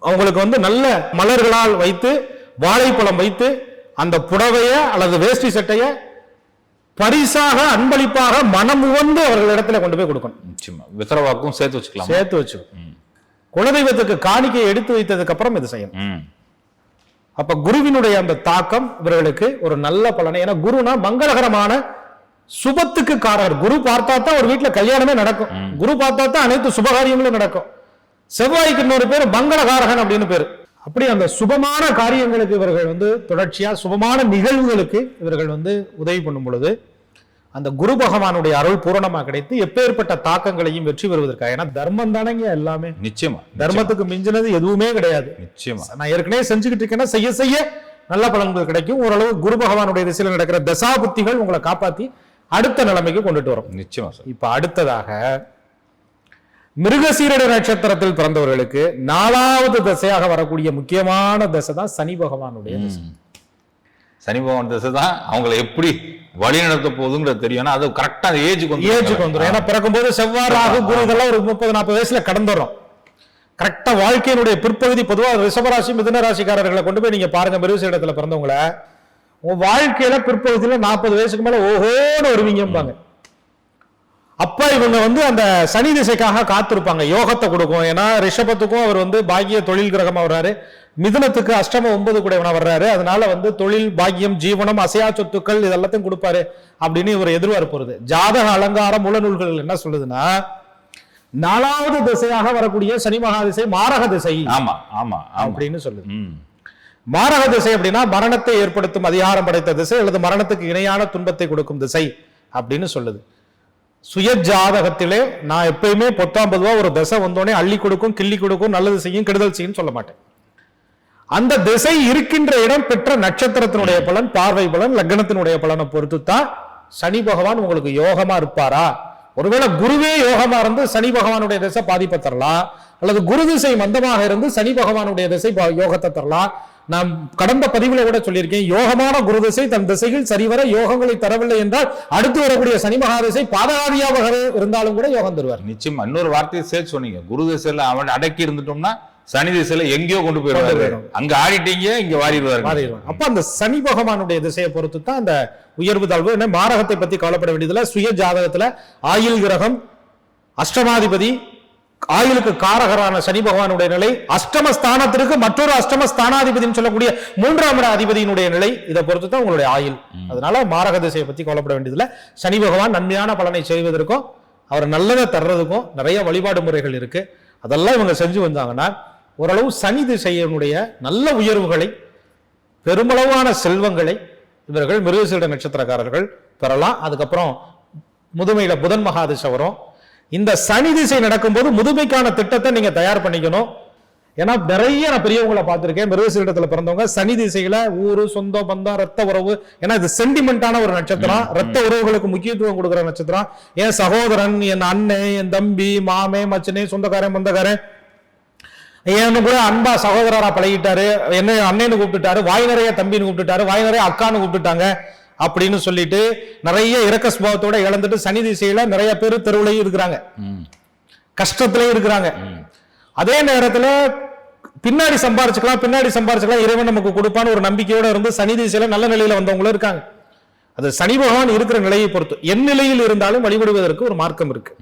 அவங்களுக்கு வந்து நல்ல மலர்களால் வைத்து, வாழைப்பழம் வைத்து அந்த புடவைய அல்லது வேஷ்டி சட்டைய பரிசாக அன்பளிப்பாக மனம் உவந்து அவர்களிடத்துல கொண்டு போய் கொடுக்கணும். நிச்சயமா வித்தரவாக்கும் சேர்த்து வச்சுக்கலாம். சேர்த்து வச்சு குலதெய்வத்துக்கு காணிக்கை எடுத்து வைத்ததுக்கு அப்புறம் இது செய்யணும். அப்ப குருவினுடைய அந்த தாக்கம் இவர்களுக்கு ஒரு நல்ல பலனை. ஏன்னா குருனா மங்களகரமான சுபத்துக்கு காரகர். குரு பார்த்தா தான் ஒரு வீட்டுல கல்யாணமே நடக்கும், குரு பார்த்தா தான் அனைத்து சுபகாரியங்களும் நடக்கும். செவ்வாய்க்கு இன்னொரு பேர் மங்களகாரகன் அப்படின்னு பேரு. அப்படி அந்த சுபமான காரியங்களுக்கு இவர்கள் வந்து தொடர்ச்சியா சுபமான நிகழ்வுகளுக்கு இவர்கள் வந்து உதவி பண்ணும் பொழுது அந்த குரு பகவானுடைய அருள் பூரணமா கிடைத்து எப்பேற்பட்ட தாக்கங்களையும் வெற்றி பெறுவதற்காக. ஏன்னா தர்மம் தானங்க எல்லாமே. நிச்சயமா தர்மத்துக்கு மிஞ்சினது எதுவுமே கிடையாது. நிச்சயமா நான் ஏற்கனவே செஞ்சுக்கிட்டு இருக்கேன்னா செய்ய செய்ய நல்ல பலன்கள் கிடைக்கும். ஓரளவு குரு பகவானுடைய திசையில் நடக்கிற தசா புத்திகள் உங்களை காப்பாத்தி அடுத்த நிலைமைக்கு கொண்டுட்டு வரும். நிச்சயமா சார். இப்ப அடுத்ததாக மிருகசீரிட நட்சத்திரத்தில் பிறந்தவர்களுக்கு 4வது தசையாக வரக்கூடிய முக்கியமான தசை தான் சனி பகவானுடைய தசை. சனி பகவான் தசை தான் அவங்களை எப்படி வழி நடத்த போகுதுங்கிறது தெரியும். அது கரெக்டா ஏஜுக்கு வந்துடும். ஏன்னா பிறக்கும் போது செவ்வாய் ராகு குரு இதெல்லாம் ஒரு 30-40 வயசுல கடந்துடும். கரெக்டா வாழ்க்கையினுடைய பிற்பகுதி. பொதுவாக ரிஷபராசி மிதுன ராசிக்காரர்களை கொண்டு போய் நீங்க பாருங்க, மிருகசீரிடத்துல பிறந்தவங்களை உங்க வாழ்க்கையில பிற்பகுதியில 40 வயசுக்கு மேல ஓஹோன்னு வருவீங்கம்பாங்க. அப்ப இவங்க வந்து அந்த சனி திசைக்காக காத்திருப்பாங்க. யோகத்தை கொடுக்கும். ஏன்னா ரிஷபத்துக்கும் அவர் வந்து பாக்கிய தொழில் கிரகமா வர்றாரு, மிதுனத்துக்கு அஷ்டம 9 கூடவனா வர்றாரு. அதனால வந்து தொழில் பாக்கியம் ஜீவனம் அசையா சொத்துக்கள் இதெல்லாத்தையும் கொடுப்பாரு அப்படின்னு இவர் எதிர்பார்ப்பு. ஜாதக அலங்காரம் மூல நூல்கள் என்ன சொல்லுதுன்னா 4வது திசையாக வரக்கூடிய சனி மகா திசை மாரக திசை அப்படின்னு சொல்லுது. மாரக திசை அப்படின்னா மரணத்தை ஏற்படுத்தும் அதிகாரம் படைத்த திசை அல்லது மரணத்துக்கு இணையான துன்பத்தை கொடுக்கும் திசை அப்படின்னு சொல்லுது. சுய ஜாதகத்திலே நான் எப்பயுமே 10-50 ஒரு தசை வந்தோடனே அள்ளி கொடுக்கும், கிள்ளி கொடுக்கும், நல்லது செய்யும், கெடுதல் செய்யும் சொல்ல மாட்டேன். அந்த திசை இருக்கின்ற இடம் பெற்ற நட்சத்திரத்தினுடைய பலன், பார்வை பலன், லக்னத்தினுடைய பலனை பொறுத்து தான் சனி பகவான் உங்களுக்கு யோகமா இருப்பாரா. ஒருவேளை குருவே யோகமா இருந்து சனி பகவானுடைய திசை பாதிப்பை தரலாம், அல்லது குரு திசை மந்தமாக இருந்து சனி பகவானுடைய திசை யோகத்தை தரலாம். நான் கடந்த பதிவுல கூட சொல்லியிருக்கேன், யோகமான குரு திசை தன் திசைகள் சரிவர யோகங்களை தரவில்லை என்றால் அடுத்து வரக்கூடிய சனி மகா திசை பாதகாதியாக இருந்தாலும் கூட யோகம் தருவார். நிச்சயமா இன்னொரு வார்த்தையை சேர்த்து சொன்னீங்க. குரு திசையில அவன் அடக்கி இருந்துட்டோம்னா சனி திசையில எங்கேயோ கொண்டு போயிடுவாரு, அங்க ஆடிட்டீங்க இங்க வாரிடுவாரு. அப்ப அந்த சனி பகவானுடைய திசையை பொறுத்து தான் அந்த உயர்வு தாழ்வு. என்ன மாரகத்தை பத்தி கவலைப்பட வேண்டியதுல சுய ஜாதகத்துல ஆயுள் கிரகம் அஷ்டமாதிபதி, ஆயுளுக்கு காரகரான சனி பகவானுடைய நிலை, அஷ்டமஸ்தானத்திற்கு மற்றொரு அஷ்டமஸ்தானாதிபதினு சொல்லக்கூடிய 3ஆம் இட அதிபதியினுடைய நிலை, இதை பொறுத்து தான் உங்களுடைய ஆயுள். அதனால மாரக திசையை பத்தி கவலைப்பட வேண்டியதுல சனி பகவான் நன்மையான பலனை செய்வதற்கும் அவர் நல்லதை தர்றதுக்கும் நிறைய வழிபாடு முறைகள் இருக்கு. அதெல்லாம் இவங்க செஞ்சு வந்தாங்கன்னா ஓரளவு சனி திசையினுடைய நல்ல உயர்வுகளை, பெருமளவான செல்வங்களை இவர்கள் மிருகசீரிட நட்சத்திரக்காரர்கள் பெறலாம். அதுக்கப்புறம் முதுமையில புதன் மகாதிசை வரும். இந்த சனி திசை நடக்கும்போது முதுமைக்கான திட்டத்தை நீங்க தயார் பண்ணிக்கணும். ஏன்னா நிறைய நான் பெரியவங்களை பார்த்திருக்கேன், மிருகசீரிடத்துல பிறந்தவங்க சனி திசையில ஊரு, சொந்த பந்தம், ரத்த உறவு, ஏன்னா இது சென்டிமெண்டான ஒரு நட்சத்திரம், ரத்த உறவுகளுக்கு முக்கியத்துவம் கொடுக்குற நட்சத்திரம். என் சகோதரன், என் அண்ணன், என் தம்பி, மாமே, மச்சனே, சொந்தக்காரன், பந்தக்காரன், என்ன கூட அன்பா சகோதரரா பழகிட்டாரு, என்ன அண்ணன்னு கூப்பிட்டுட்டாரு, வாய் நிறைய தம்பின்னு கூப்பிட்டுட்டாரு, வாய் நிறைய அக்கான்னு கூப்பிட்டுட்டாங்க அப்படின்னு சொல்லிட்டு நிறைய இரக்க சுபாவத்தோட இழந்துட்டு சனி திசையில நிறைய பேர் தெருவுலையும் இருக்கிறாங்க, கஷ்டத்திலையும் இருக்கிறாங்க. அதே நேரத்துல பின்னாடி சம்பாரிச்சுக்கலாம் இறைவன் நமக்கு கொடுப்பான்னு ஒரு நம்பிக்கையோட இருந்து சனி திசையில நல்ல நிலையில வந்தவங்களும் இருக்காங்க. அது சனி பகவான் இருக்கிற நிலையை பொறுத்து என் நிலையில் இருந்தாலும் வழிபடுவதற்கு ஒரு மார்க்கம் இருக்கு.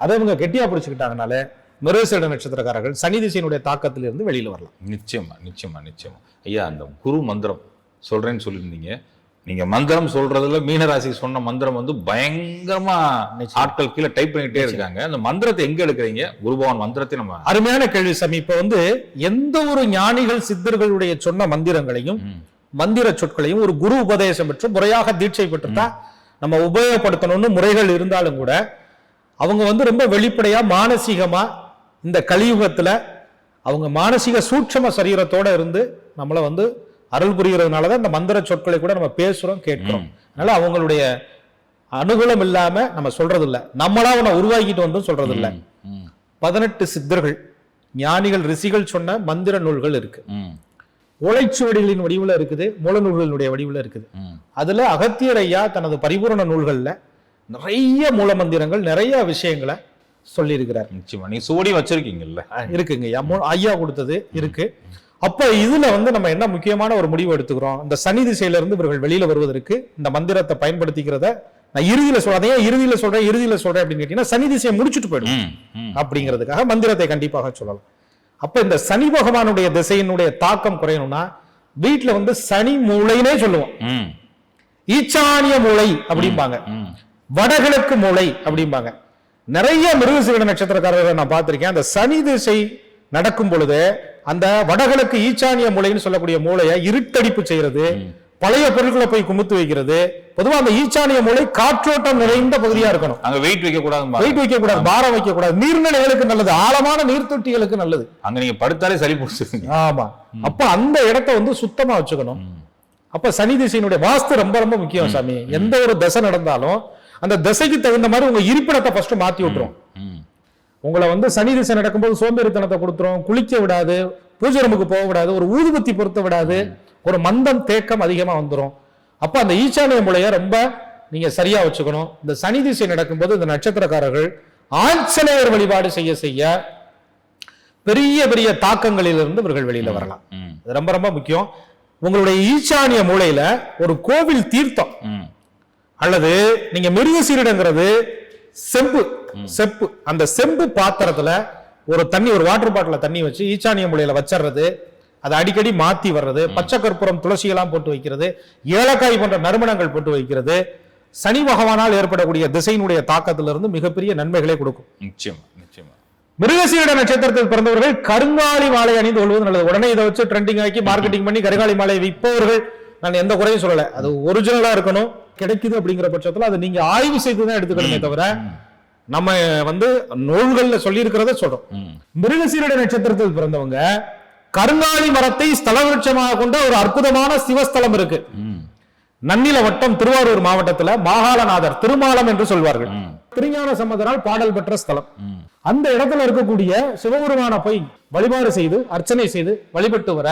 அதை இவங்க கெட்டியா பிடிச்சுக்கிட்டாங்கனால மிருகசீரிட நட்சத்திரக்காரர்கள் சனி திசையினுடைய தாக்கத்தில் இருந்து வெளியில வரலாம். நிச்சயமா நிச்சயமா நிச்சயமா. ஐயா, அந்த குரு மந்திரம் சொல்றேன்னு சொல்லியிருந்தீங்க. நீங்க மந்திரம் சொல்றதுல மீனராசி சொன்ன மந்திரம் வந்து பயங்கரமா ஆட்கள் கீழே டைப் பண்ணிட்டே இருக்காங்க. அந்த மந்திரத்தை எங்க எடுக்கிறீங்க? குருபவன் மந்திரத்தை நம்ம அருமையான கேள்வி சாமி. இப்ப வந்து எந்த ஒரு ஞானிகள் சித்தர்களுடைய சொன்ன மந்திரங்களையும் மந்திர சொற்களையும் ஒரு குரு உபதேசம் பெற்று முறையாக தீட்சை பெற்றுதான் நம்ம உபயோகப்படுத்தணும்னு முறைகள் இருந்தாலும் கூட அவங்க வந்து ரொம்ப வெளிப்படையா மானசீகமா இந்த கலியுகத்துல அவங்க மானசீக சூட்சம சரீரத்தோட இருந்து நம்மளை வந்து அருள் புரிகிறதுனாலதான் இந்த மந்திர சொற்களை கூட நம்ம பேசுறோம், கேட்கிறோம். அதனால அவங்களுடைய அனுகூலம் இல்லாம நம்ம சொல்றது இல்ல, நம்மளா உன்னை உருவாக்கிட்டு வந்து சொல்றது இல்ல. 18 சித்தர்கள் ஞானிகள் ரிஷிகள் சொன்ன மந்திர நூல்கள் இருக்கு, ஓலைச்சுவடிகளின் வடிவுல இருக்குது, மூல நூல்களுடைய வடிவுல இருக்குது. அதுல அகத்தியர் ஐயா தனது பரிபூரண நூல்கள்ல நிறைய மூல மந்திரங்கள், நிறைய விஷயங்களை சொல்லி இருக்கிறார். நிச்சயமா நீங்க சுவடி வச்சிருக்கீங்கல்ல? இருக்குங்க ஐயா கொடுத்தது இருக்கு. அப்ப இதுல வந்து நம்ம என்ன முக்கியமான ஒரு முடிவு எடுத்துக்கிறோம், இந்த சனி திசையில இருந்து இவர்கள் வெளியில வருவதற்கு இந்த மந்திரத்தை பயன்படுத்திக்கிறத நான் இறுதியில சொல்றேன். இறுதியில சொல்றேன் அப்படின்னு கேட்டீங்கன்னா சனி திசையை முடிச்சுட்டு போயிடும் அப்படிங்கிறதுக்காக மந்திரத்தை கண்டிப்பாக சொல்லலாம். அப்ப இந்த சனி பகவானுடைய திசையினுடைய தாக்கம் குறையணும்னா வீட்டுல வந்து சனி மூளைனே சொல்லுவோம், ஈச்சானிய மூளை அப்படிம்பாங்க, வடகிழக்கு மூளை அப்படிம்பாங்க. நிறைய மிருகசீரிட நட்சத்திரக்காரர்களை நான் பார்த்திருக்கேன். அந்த சனி திசை நடக்கும் பொழுது அந்த வடகிழக்கு ஈச்சானிய மூளைன்னு சொல்லக்கூடிய மூளையை இருட்டடிப்பு செய்யறது, பழைய பொருட்களை போய் குமித்து வைக்கிறது. பொதுவா அந்த ஈச்சானிய மூளை காற்றோட்டம் நிறைந்த பகுதியா இருக்கணும். அங்க வெயிட் வைக்க கூடாது, பாரம் வைக்க கூடாது. நீர்நிலைகளுக்கு நல்லது, ஆழமான நீர் தொட்டிகளுக்கு நல்லது. அங்க நீங்க படுத்தாலே சளி பிடிச்சிருங்க. ஆமா, அப்ப அந்த இடத்தை வந்து சுத்தமா வச்சுக்கணும். அப்ப சனி திசையினுடைய வாஸ்து ரொம்ப ரொம்ப முக்கியம் சாமி. எந்த ஒரு தசை நடந்தாலும் அந்த திசைக்கு தகுந்த மாதிரி உங்க இருப்பிடத்தை ஃபர்ஸ்ட் மாத்தி விட்டுரும். உங்களை வந்து சனி திசை நடக்கும்போது சோம்பேறித்தனத்தை கொடுத்துரும், குளிக்க விடாது, பூஜை ரூமுக்கு போக விடாது, ஒரு ஊதுபத்தி பொருத்த விடாது, ஒரு மந்தம் தேக்கம் அதிகமா வந்துடும். அப்ப அந்த ஈசானிய மூலையை ரொம்ப நீங்க சரியா வச்சுக்கணும். இந்த சனி திசை நடக்கும்போது இந்த நட்சத்திரக்காரர்கள் ஆஞ்சநேயர் வழிபாடு செய்ய செய்ய பெரிய பெரிய தாக்கங்களிலிருந்து இவர்கள் வெளியில வரலாம். இது ரொம்ப ரொம்ப முக்கியம். உங்களுடைய ஈசானிய மூலையில ஒரு கோவில் தீர்த்தம் அல்லது நீங்க மிருகசீரிடங்கிறது செப்பு, அந்த செம்பு பாத்திரத்துல ஒரு தண்ணி, ஒரு வாட்டர் பாட்டில தண்ணி வச்சு ஈசானிய மூலையில வச்சிடுறது, அதை அடிக்கடி மாத்தி வர்றது, பச்சை கற்பூரம், துளசி எல்லாம் போட்டு வைக்கிறது, ஏலக்காய் போன்ற நறுமணங்கள் போட்டு வைக்கிறது சனி பகவானால் ஏற்படக்கூடிய திசையினுடைய தாக்கத்திலிருந்து மிகப்பெரிய நன்மைகளை கொடுக்கும். நிச்சயமா நிச்சயமா. மிருகசீரிட நட்சத்திரத்தில் பிறந்தவர்கள் கருங்காலி மாலை அணிந்து கொள்வது நல்லது. உடனே இதை வச்சு ட்ரெண்டிங் ஆக்கி மார்க்கெட்டிங் பண்ணி கருங்காலி மாலை விற்பவர்கள் நான் எந்த குறையும் சொல்லல, அது ஒரிஜினலா இருக்கணும். கிடைக்குது அப்படிங்கிற பட்சத்துல அதை நீங்க ஆய்வு செய்துதான் எடுத்துக்கணுமே தவிர நம்ம வந்து நூல்கள்ல சொல்லி இருக்கிறத சொல்றோம். மிருகசீரிட நட்சத்திரத்தில் பிறந்தவங்க கருங்காலி மரத்தை ஸ்தல விருட்சமாக கொண்ட ஒரு அற்புதமான சிவஸ்தலம் இருக்கு. நன்னில வட்டம், திருவாரூர் மாவட்டத்துல மாகாளநாதர் திருமாலம் என்று சொல்வார்கள், திருஞான சம்பந்தரால் பாடல் பெற்ற ஸ்தலம். அந்த இடத்துல இருக்கக்கூடிய சிவபெருமான போய் வழிபாடு செய்து அர்ச்சனை செய்து வழிபட்டு வர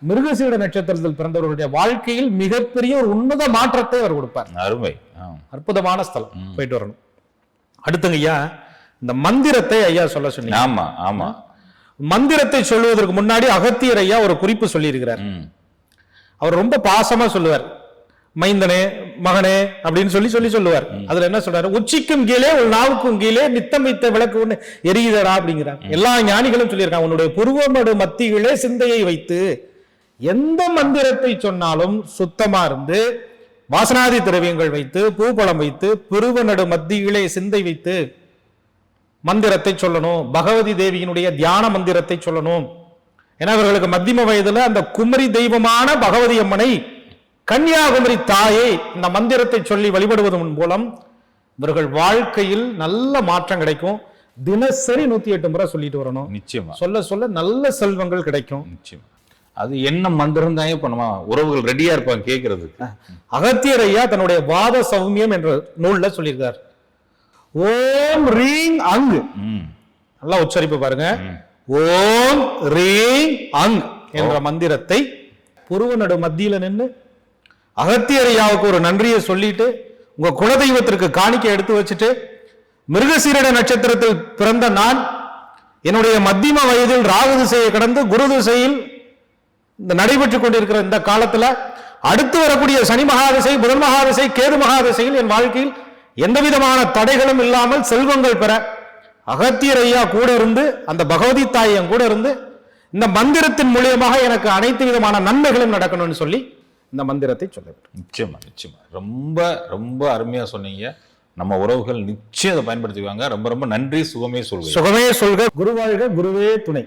மிருகசீரிட நட்சத்திரத்தில் பிறந்தவர்களுடைய வாழ்க்கையில் மிகப்பெரிய ஒரு உன்னத மாற்றத்தை அவர் கொடுப்பார். அருமை, அற்புதமான ஸ்தலம், போயிட்டு வரணும். அடுத்தங்க ஐயா, இந்த மந்திரத்தை ஐயா சொல்ல சொன்னீங்க. ஆமா ஆமா. மந்திரத்தை சொல்லுவதற்கு முன்னாடி அகத்தியர் ஐயா ஒரு குறிப்பு சொல்லியிருக்கிறார். அவர் ரொம்ப பாசமா சொல்லுவார், மைந்தனே மகனே அப்படின்னு சொல்லி சொல்லுவார். அதுல என்ன சொல்றாரு, உச்சிக்கும் கீழே ஒரு நாவுக்கும் கீழே நித்தம் வைத்த விளக்கு ஒண்ணு எரியுதரா அப்படிங்கிறார். எல்லா ஞானிகளும் சொல்லியிருக்காங்க, உன்னுடைய புருவமடு மத்தியிலே சிந்தையை வைத்து எந்த மந்திரத்தை சொன்னாலும் சுத்தமா இருந்து வாசனாதி திரவியங்கள் வைத்து பூபலம் வைத்து புருவ நடு மத்தியிலே சிந்தை வைத்து மந்திரத்தை சொல்லணும். பகவதி தேவியினுடைய தியான மந்திரத்தை சொல்லணும். ஏன்னா இவர்களுக்கு மத்தியம வயதுல அந்த குமரி தெய்வமான பகவதி அம்மனை, கன்னியாகுமரி தாயை இந்த மந்திரத்தை சொல்லி வழிபடுவதன் மூலம் இவர்கள் வாழ்க்கையில் நல்ல மாற்றம் கிடைக்கும். தினசரி 108 முறை சொல்லிட்டு வரணும். நிச்சயமா சொல்ல சொல்ல நல்ல செல்வங்கள் கிடைக்கும். நிச்சயமா. அது என்ன மந்திரம் தான் பண்ணுமா, உறவுகள் ரெடியா இருப்பாங்க கேட்கறதுக்கு. அகத்தியர் ஐயா தன்னுடைய வாத சௌமியம் என்ற நூல்ல சொல்லியிருக்கார். ஓம் ரீங் அங், நல்லா உச்சரிப்பு பாருங்க, ஓம் ரீங் அங் என்ற மந்திரத்தை புருவ நடு மத்தியில நின்று அகத்தியர் ஐயாவுக்கு ஒரு நன்றியை சொல்லிட்டு உங்க குலதெய்வத்திற்கு காணிக்கை எடுத்து வச்சுட்டு, மிருகசீரிட நட்சத்திரத்தில் பிறந்த நான் என்னுடைய மத்தியம வயதில் ராகு திசையை கடந்து குரு திசையில் இந்த நடைபெற்றுக் கொண்டிருக்கிற இந்த காலத்துல அடுத்து வரக்கூடிய சனி மகாதிசை, புதன் மகாதிசை, கேது மகாதிசையில் என் வாழ்க்கையில் எந்த விதமான தடைகளும் இல்லாமல் செல்வங்கள் பெற அகத்தியர் ஐயா கூட இருந்து, அந்த பகவதி தாய் என் கூட இருந்து இந்த மந்திரத்தின் மூலியமாக எனக்கு அனைத்து விதமான நன்மைகளும் நடக்கணும்னு சொல்லி இந்த மந்திரத்தை சொல்ல வேண்டும். நிச்சயமா நிச்சயமா, ரொம்ப ரொம்ப அருமையா சொன்னீங்க. நம்ம உறவுகள் நிச்சயம் அதை பயன்படுத்திக்குவாங்க. ரொம்ப ரொம்ப நன்றி. சுகமே சொல்க. சுகமே சொல்க. குருவாழ்க, குருவே துணை.